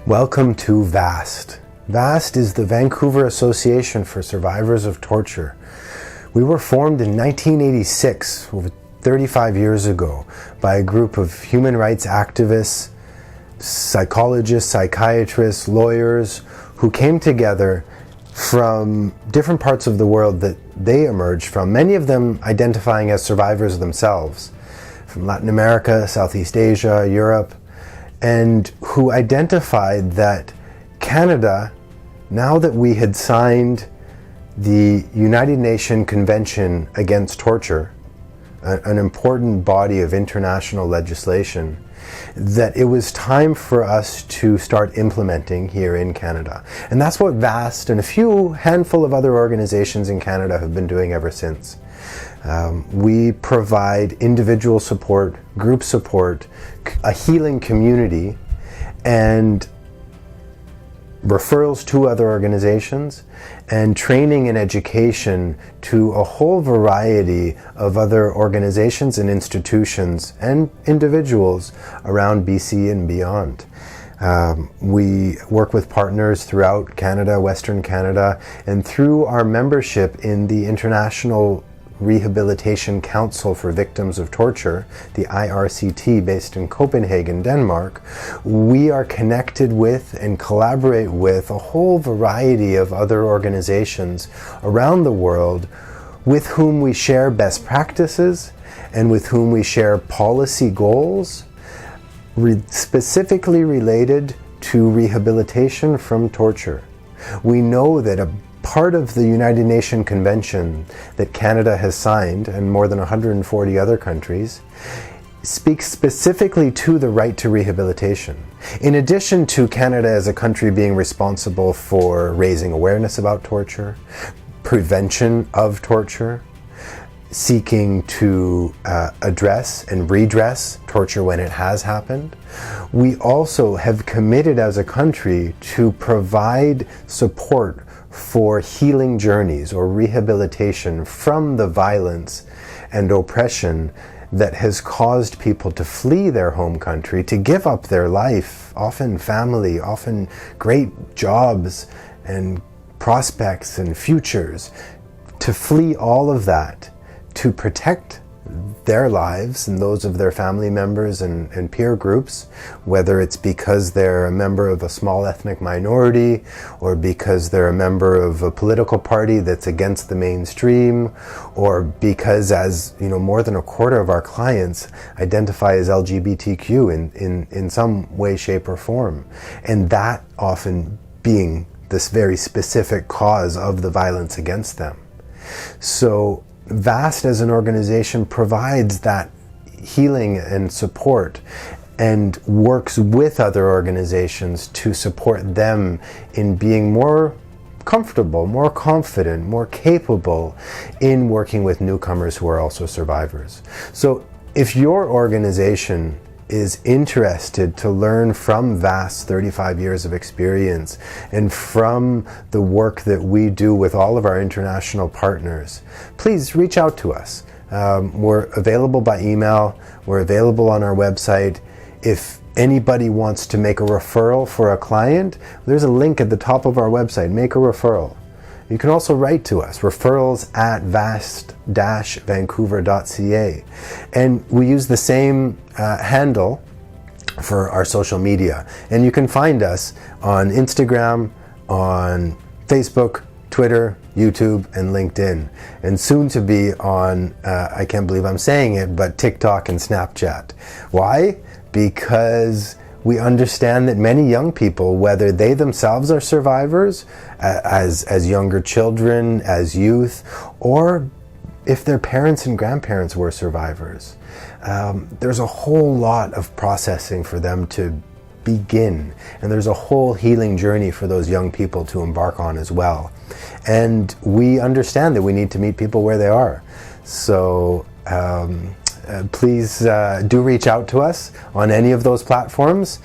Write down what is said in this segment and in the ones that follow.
Welcome to VAST. VAST is the Vancouver Association for Survivors of Torture. We were formed in 1986, over 35 years ago, by a group of human rights activists, psychologists, psychiatrists, lawyers, who came together from different parts of the world that they emerged from, many of them identifying as survivors themselves, from Latin America, Southeast Asia, Europe, and who identified that Canada, now that we had signed the United Nations Convention Against Torture, an important body of international legislation, that it was time for us to start implementing here in Canada. And that's what VAST and a handful of other organizations in Canada have been doing ever since. We provide individual support, group support, a healing community, and referrals to other organizations, and training and education to a whole variety of other organizations and institutions and individuals around BC and beyond. We work with partners throughout Canada, Western Canada, and through our membership in the International Rehabilitation Council for Victims of Torture, the IRCT, based in Copenhagen, Denmark, we are connected with and collaborate with a whole variety of other organizations around the world with whom we share best practices and with whom we share policy goals specifically related to rehabilitation from torture. We know that a part of the United Nations Convention that Canada has signed, and more than 140 other countries, speaks specifically to the right to rehabilitation. In addition to Canada as a country being responsible for raising awareness about torture, prevention of torture, seeking to address and redress torture when it has happened, we also have committed as a country to provide support for healing journeys or rehabilitation from the violence and oppression that has caused people to flee their home country, to give up their life, often family, often great jobs and prospects and futures, to flee all of that to protect their lives and those of their family members and peer groups, whether it's because they're a member of a small ethnic minority or because they're a member of a political party that's against the mainstream, or because, as you know, more than a quarter of our clients identify as LGBTQ in some way, shape, or form, and that often being this very specific cause of the violence against them. So VAST as an organization provides that healing and support and works with other organizations to support them in being more comfortable, more confident, more capable in working with newcomers who are also survivors. So if your organization is interested to learn from VAST's 35 years of experience and from the work that we do with all of our international partners, please reach out to us. We're available by email, we're available on our website. If anybody wants to make a referral for a client, there's a link at the top of our website, make a referral. You can also write to us, referrals@vast-vancouver.ca. And we use the same handle for our social media. And you can find us on Instagram, on Facebook, Twitter, YouTube, and LinkedIn. And soon to be on, I can't believe I'm saying it, but TikTok and Snapchat. Why? Because we understand that many young people, whether they themselves are survivors, as younger children, as youth, or if their parents and grandparents were survivors, there's a whole lot of processing for them to begin, and there's a whole healing journey for those young people to embark on as well. And we understand that we need to meet people where they are. So please do reach out to us on any of those platforms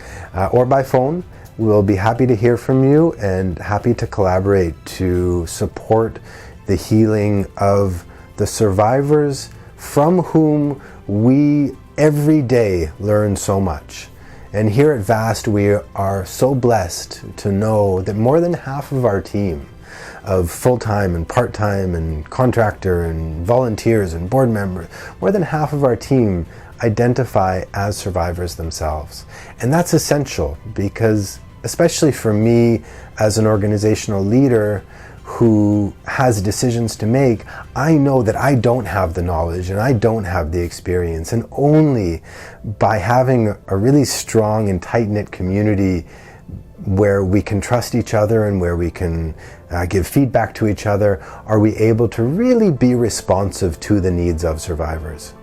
or by phone. We'll be happy to hear from you and happy to collaborate to support the healing of the survivors from whom we every day learn so much. And here at VAST, we are so blessed to know that more than half of our team of full-time and part-time and contractor and volunteers and board members, more than half of our team identify as survivors themselves. And that's essential because, especially for me as an organizational leader who has decisions to make, I know that I don't have the knowledge and I don't have the experience. And only by having a really strong and tight-knit community where we can trust each other and where we can give feedback to each other are we able to really be responsive to the needs of survivors.